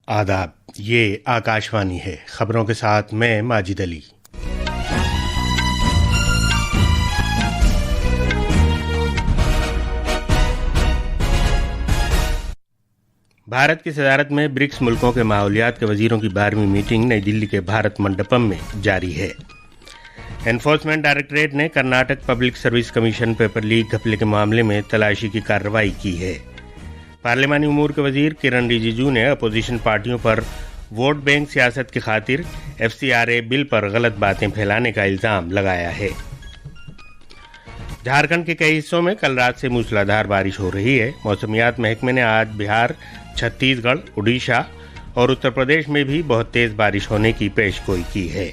آداب، یہ آکاشوانی ہے۔ خبروں کے ساتھ میں ماجد علی۔ بھارت کی صدارت میں برکس ملکوں کے ماحولیات کے وزیروں کی 12ویں میٹنگ نئی دلی کے بھارت منڈپم میں جاری ہے۔ انفورسمنٹ ڈائریکٹوریٹ نے Karnataka public service commission paper leak گھپلے کے معاملے میں تلاشی کی کارروائی کی ہے۔ پارلیمانی امور کے وزیر کرن رجیجو نے اپوزیشن پارٹیوں پر ووٹ بینک سیاست کی خاطر FCRA بل پر غلط باتیں پھیلانے کا الزام لگایا ہے۔ جھارکھنڈ کے کئی حصوں میں کل رات سے موسلادھار بارش ہو رہی ہے۔ موسمیات محکمے نے آج بہار، چھتیس گڑھ، اڈیشہ اور اتر پردیش میں بھی بہت تیز بارش ہونے کی پیش گوئی کی ہے۔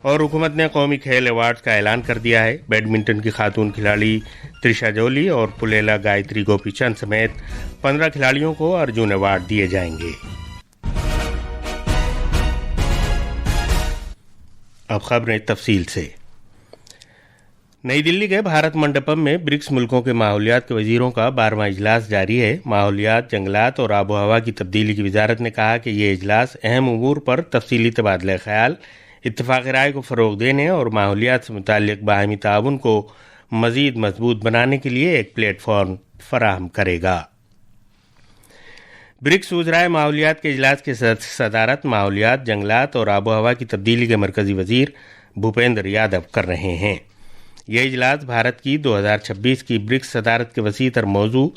اور حکومت نے قومی کھیل ایوارڈز کا اعلان کر دیا ہے۔ بیڈمنٹن کی خاتون کھلاڑی ترشا جولی اور پلیلا گایتری گوپی چند سمیت 15 کھلاڑیوں کو ارجن ایوارڈ دیے جائیں گے۔ اب خبریں تفصیل سے۔ نئی دلی کے بھارت منڈپم میں برکس ملکوں کے ماحولیات کے وزیروں کا 12واں اجلاس جاری ہے۔ ماحولیات، جنگلات اور آب و ہوا کی تبدیلی کی وزارت نے کہا کہ یہ اجلاس اہم امور پر تفصیلی تبادلہ خیال، اتفاق رائے کو فروغ دینے اور ماحولیات سے متعلق باہمی تعاون کو مزید مضبوط بنانے کے لیے ایک پلیٹ فارم فراہم کرے گا۔ برکس وزرائے ماحولیات کے اجلاس کی صدارت ماحولیات، جنگلات اور آب و ہوا کی تبدیلی کے مرکزی وزیر بھوپیندر یادو کر رہے ہیں۔ یہ اجلاس بھارت کی 2026 کی برکس صدارت کے وسیع تر موضوع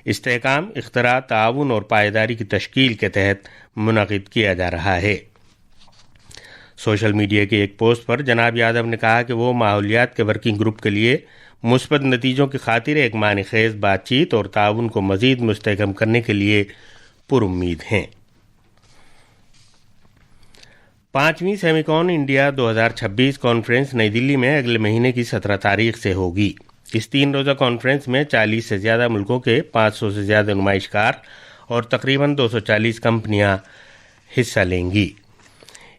استحکام، اختراع، تعاون اور پائیداری کی تشکیل کے تحت منعقد کیا جا رہا ہے۔ سوشل میڈیا کی ایک پوسٹ پر جناب یادو نے کہا کہ وہ ماحولیات کے ورکنگ گروپ کے لیے مثبت نتیجوں کی خاطر ایک معنی خیز بات چیت اور تعاون کو مزید مستحکم کرنے کے لیے پر امید ہیں۔ 5ویں سیمیکون انڈیا 2026 کانفرنس نئی دلی میں اگلے مہینے کی 17 تاریخ سے ہوگی۔ اس 3 روزہ کانفرنس میں 40 سے زیادہ ملکوں کے 500 سے زیادہ نمائشکار اور تقریباً 240 کمپنیاں حصہ لیں گی۔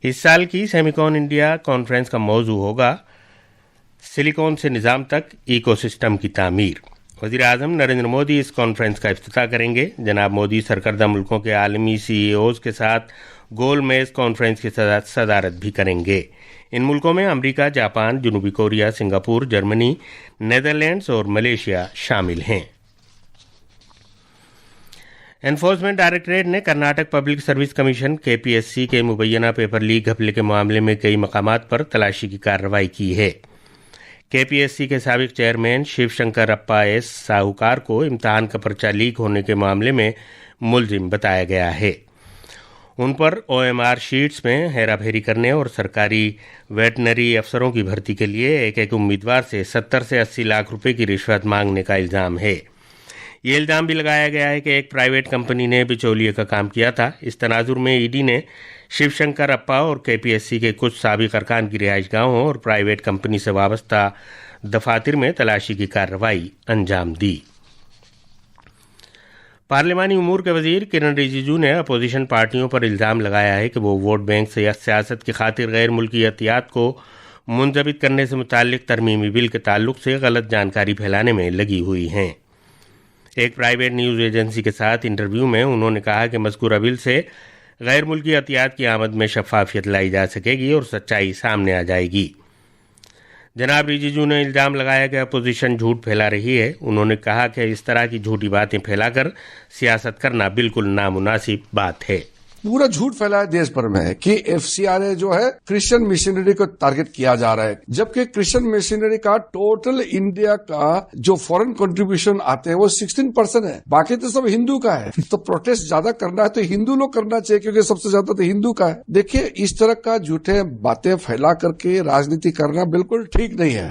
اس سال کی سیمیکون انڈیا کانفرنس کا موضوع ہوگا سلیکون سے نظام تک ایکو سسٹم کی تعمیر۔ وزیر اعظم نریندر مودی اس کانفرنس کا افتتاح کریں گے۔ جناب مودی سرکردہ ملکوں کے عالمی CEOs کے ساتھ گول میز کانفرنس کی صدارت بھی کریں گے۔ ان ملکوں میں امریکہ، جاپان، جنوبی کوریا، سنگاپور، جرمنی، نیدرلینڈز اور ملیشیا شامل ہیں۔ انفورسمنٹ ڈائریکٹوریٹ نے Karnataka public service commission KPSC کے مبینہ پیپر لیک گھپلے کے معاملے میں کئی مقامات پر تلاشی کی کارروائی کی ہے۔ KPSC کے سابق چیئرمین شیو شنکر اپا ایس ساہوکار کو امتحان کا پرچہ لیک ہونے کے معاملے میں ملزم بتایا گیا ہے۔ ان پر OMR شیٹس میں ہیرا پھیری کرنے اور سرکاری ویٹنری افسروں کی بھرتی کے لیے ایک امیدوار سے 70 سے 80 لاکھ روپے کی رشوت مانگنے کا الزام ہے۔ یہ الزام بھی لگایا گیا ہے کہ ایک پرائیویٹ کمپنی نے بچولیے کا کام کیا تھا۔ اس تناظر میں ED نے شیو شنکر اپا اور KPSC کے کچھ سابق ارکان کی رہائش گاہوں اور پرائیویٹ کمپنی سے وابستہ دفاتر میں تلاشی کی کارروائی انجام دی۔ پارلیمانی امور کے وزیر کرن رجیجو نے اپوزیشن پارٹیوں پر الزام لگایا ہے کہ وہ ووٹ بینک سیاست کی خاطر غیر ملکی عطیات کو منضبط کرنے سے متعلق ترمیمی بل کے تعلق سے غلط جانکاری پھیلانے میں لگی ہوئی ہیں۔ ایک پرائیویٹ نیوز ایجنسی کے ساتھ انٹرویو میں انہوں نے کہا کہ مذکورہ بل سے غیر ملکی عطیات کی آمد میں شفافیت لائی جا سکے گی اور سچائی سامنے آ جائے گی۔ جناب رجیجو نے الزام لگایا کہ اپوزیشن جھوٹ پھیلا رہی ہے۔ انہوں نے کہا کہ اس طرح کی جھوٹی باتیں پھیلا کر سیاست کرنا بالکل نامناسب بات ہے۔ پورا جھوٹ پھیلایا دیش بھر میں ہے کہ FCRA جو ہے کرسچن مشنری کو ٹارگٹ کیا جا رہا ہے، جبکہ کرسچن مشنری کا ٹوٹل انڈیا کا جو فورن کنٹریبیوشن آتے ہیں وہ 16% ہے، باقی تو سب ہندو کا ہے۔ تو پروٹیسٹ زیادہ کرنا ہے تو ہندو لوگ کرنا چاہیے، کیونکہ سب سے زیادہ تو ہندو کا ہے۔ دیکھیے اس طرح کا جھوٹے باتیں پھیلا کر کے راجنیتی کرنا بالکل ٹھیک نہیں ہے۔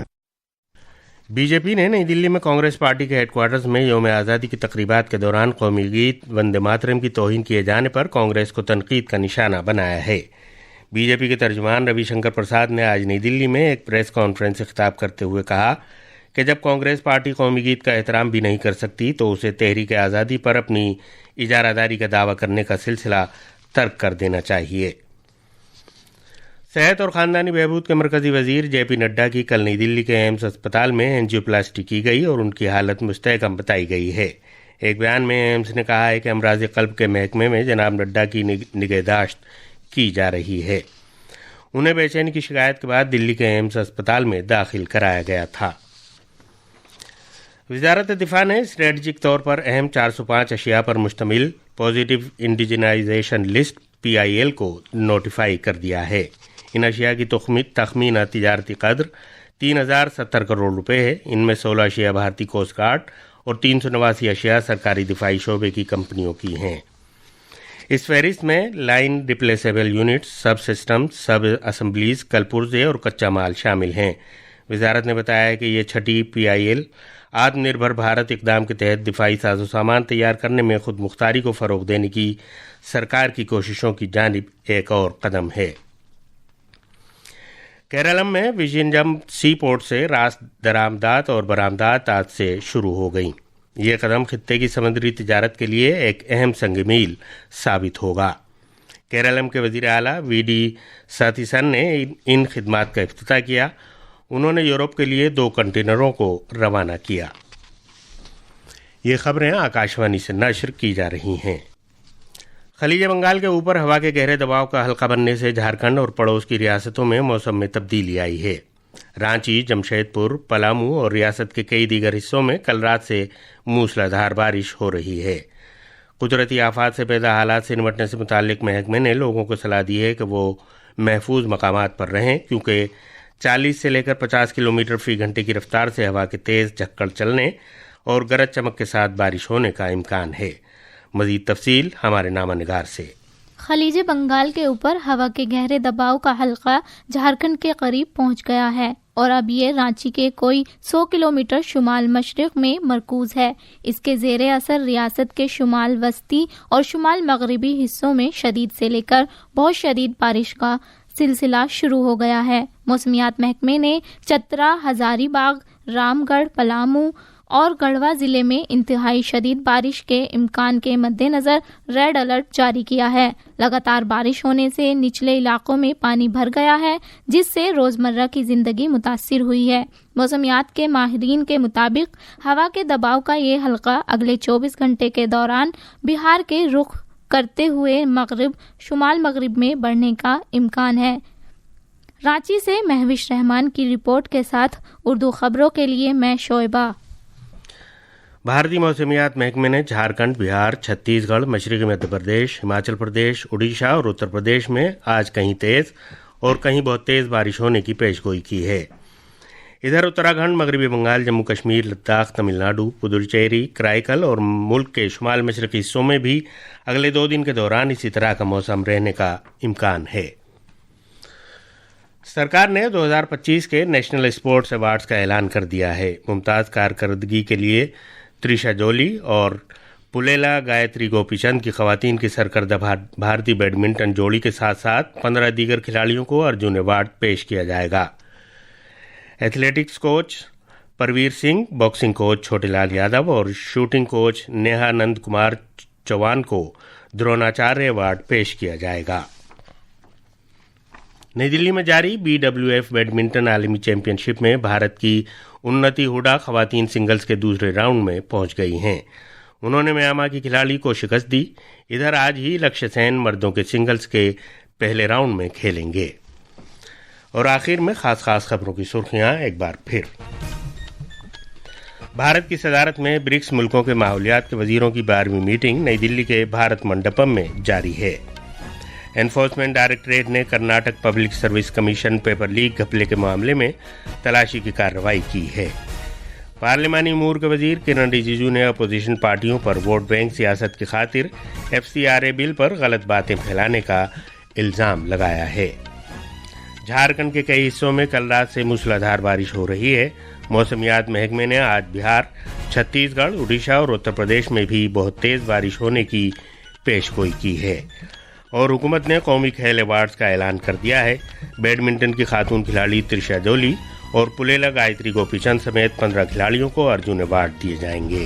BJP نے نئی دلی میں کانگریس پارٹی کے ہیڈ کوارٹرز میں یوم آزادی کی تقریبات کے دوران قومی گیت وندے ماترم کی توہین کیے جانے پر کانگریس کو تنقید کا نشانہ بنایا ہے۔ BJP کے ترجمان روی شنکر پرساد نے آج نئی دلی میں ایک پریس کانفرنس سے خطاب کرتے ہوئے کہا کہ جب کانگریس پارٹی قومی گیت کا احترام بھی نہیں کر سکتی تو اسے تحریک آزادی پر اپنی اجارہ داری کا دعویٰ کرنے کا سلسلہ ترک کر دینا چاہیے۔ صحت اور خاندانی بہبود کے مرکزی وزیر JP نڈا کی کل نئی دلی کے ایمس اسپتال میں اینجیوپلاسٹی کی گئی اور ان کی حالت مستحکم بتائی گئی ہے۔ ایک بیان میں ایمس نے کہا ہے کہ امراض قلب کے محکمے میں جناب نڈا کی نگہداشت کی جا رہی ہے. انہیں بے چینی کی شکایت کے بعد دلی کے ایمس اسپتال میں داخل کرایا گیا تھا. وزارت دفاع نے اسٹریٹجک طور پر اہم 405 اشیاء پر مشتمل پازیٹو انڈیجنائزیشن لسٹ PIL کو نوٹیفائی کر دیا ہے. ان اشیاء کی تخمینہ تجارتی قدر 3070 کروڑ روپے ہے. ان میں 16 اشیاء بھارتی کوسٹ گارڈ اور 389 اشیاء سرکاری دفاعی شعبے کی کمپنیوں کی ہیں. اس فہرست میں line replaceable units, sub system, sub assemblies, کل پرزے اور کچا مال شامل ہیں. وزارت نے بتایا ہے کہ یہ چھٹی PIL آتم نربھر بھارت اقدام کے تحت دفاعی ساز و سامان تیار کرنے میں خود مختاری کو فروغ دینے کی سرکار کی کوششوں کی جانب ایک اور قدم ہے. کیرالم میں وجینجم سی پورٹ سے راست درآمدات اور برآمدات آج سے شروع ہو گئیں. یہ قدم خطے کی سمندری تجارت کے لیے ایک اہم سنگ میل ثابت ہوگا. کیرالم کے وزیر اعلیٰ VD ساتھیسن نے ان خدمات کا افتتاح کیا. انہوں نے یورپ کے لیے 2 کنٹینروں کو روانہ کیا. یہ خبریں آکاشوانی سے نشر کی جا رہی ہیں. خلیج بنگال کے اوپر ہوا کے گہرے دباؤ کا حلقہ بننے سے جھارکھنڈ اور پڑوس کی ریاستوں میں موسم میں تبدیلی آئی ہے. رانچی، جمشید پور، پلامو اور ریاست کے کئی دیگر حصوں میں کل رات سے موسلا دھار بارش ہو رہی ہے. قدرتی آفات سے پیدا حالات سے نمٹنے سے متعلق محکمے نے لوگوں کو صلاح دی ہے کہ وہ محفوظ مقامات پر رہیں، کیونکہ 40 سے لے کر 50 کلومیٹر فی گھنٹے کی رفتار سے ہوا کے تیز جھکڑ چلنے اور گرج چمک کے ساتھ بارش ہونے کا امکان ہے. مزید تفصیل ہمارے نامہ نگار سے. خلیج بنگال کے اوپر ہوا کے گہرے دباؤ کا حلقہ جھارکھنڈ کے قریب پہنچ گیا ہے اور اب یہ رانچی کے کوئی 100 کلومیٹر شمال مشرق میں مرکوز ہے. اس کے زیر اثر ریاست کے شمال وسطی اور شمال مغربی حصوں میں شدید سے لے کر بہت شدید بارش کا سلسلہ شروع ہو گیا ہے. موسمیات محکمے نے چترا، ہزاری باغ، رام گڑھ، پلامو اور گڑھوا ضلع میں انتہائی شدید بارش کے امکان کے مد نظر ریڈ الرٹ جاری کیا ہے. لگاتار بارش ہونے سے نچلے علاقوں میں پانی بھر گیا ہے، جس سے روزمرہ کی زندگی متاثر ہوئی ہے. موسمیات کے ماہرین کے مطابق ہوا کے دباؤ کا یہ حلقہ اگلے 24 گھنٹے کے دوران بہار کے رخ کرتے ہوئے مغرب شمال مغرب میں بڑھنے کا امکان ہے. رانچی سے مہوش رحمان کی رپورٹ کے ساتھ اردو خبروں کے لیے میں شعیبہ. بھارتی موسمیات محکمے نے جھارکھنڈ، بہار، چھتیس گڑھ، مشرقی مدھیہ پردیش، ہماچل پردیش، اڈیشہ اور اتر پردیش میں آج کہیں تیز اور کہیں بہت تیز بارش ہونے کی پیشگوئی کی ہے. ادھر اتراکھنڈ، مغربی بنگال، جموں کشمیر، لداخ، تمل ناڈو، پدوچیری، کرائیکل اور ملک کے شمال مشرقی حصوں میں بھی اگلے 2 دن کے دوران اسی طرح کا موسم رہنے کا امکان ہے. سرکار نے 2025 کے نیشنل اسپورٹس ایوارڈز کا اعلان کر دیا ہے. ممتاز کارکردگی کے لیے تریشا جولی اور پلیلا گایتری گوپی چند کی خواتین کی سرکردہ بھارتی بیڈمنٹن جوڑی کے ساتھ ساتھ 15 دیگر کھلاڑیوں کو ارجن ایوارڈ پیش کیا جائے گا. Athletics coach Parveer Singh, boxing coach Chhote Lal Yadav اور شوٹنگ کوچ نیہا نند کمار چوہان کو دروناچاریہ ایوارڈ پیش کیا جائے گا. نئی دلی میں جاری BWF بیڈمنٹن عالمی چیمپئن شپ میں بھارت کی انتی ہوڈا خواتین سنگلز کے دوسرے راؤنڈ میں پہنچ گئی ہیں. انہوں نے میانمار کی کھلاڑی کو شکست دی. ادھر آج ہی لکشیہ سین مردوں کے سنگلز کے پہلے راؤنڈ میں کھیلیں گے. اور آخر میں خاص خبروں کی سرخیاں ایک بار پھر. بھارت کی صدارت میں برکس ملکوں کے ماحولیات کے وزیروں کی 12ویں میٹنگ نئی دلی کے بھارت منڈپم میں جاری ہے. انفورسمنٹ ڈائریکٹوریٹ نے Karnataka public service commission paper leak گھپلے کے معاملے میں تلاشی کی کارروائی کی ہے. پارلیمانی امور کے وزیر کرن رجیجو نے اپوزیشن پارٹیوں پر ووٹ بینک سیاست کی خاطر FCRA بل پر غلط باتیں پھیلانے کا الزام لگایا ہے. جھارکھنڈ کے کئی حصوں میں کل رات سے موسلا دھار بارش ہو رہی ہے. موسمیات محکمے نے آج بہار، چھتیس گڑھ، اڈیشہ اور اتر پردیش میں بھی بہت تیز بارش ہونے کی پیشگوئی کی ہے. اور حکومت نے قومی کھیل ایوارڈز کا اعلان کر دیا ہے. بیڈمنٹن کی خاتون کھلاڑی تریشا جولی اور پلیلا گایتری گوپی چند سمیت 15 کھلاڑیوں کو ارجن ایوارڈ دیے جائیں گے.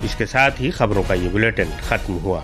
اس کے ساتھ ہی خبروں کا یہ بلیٹن ختم ہوا.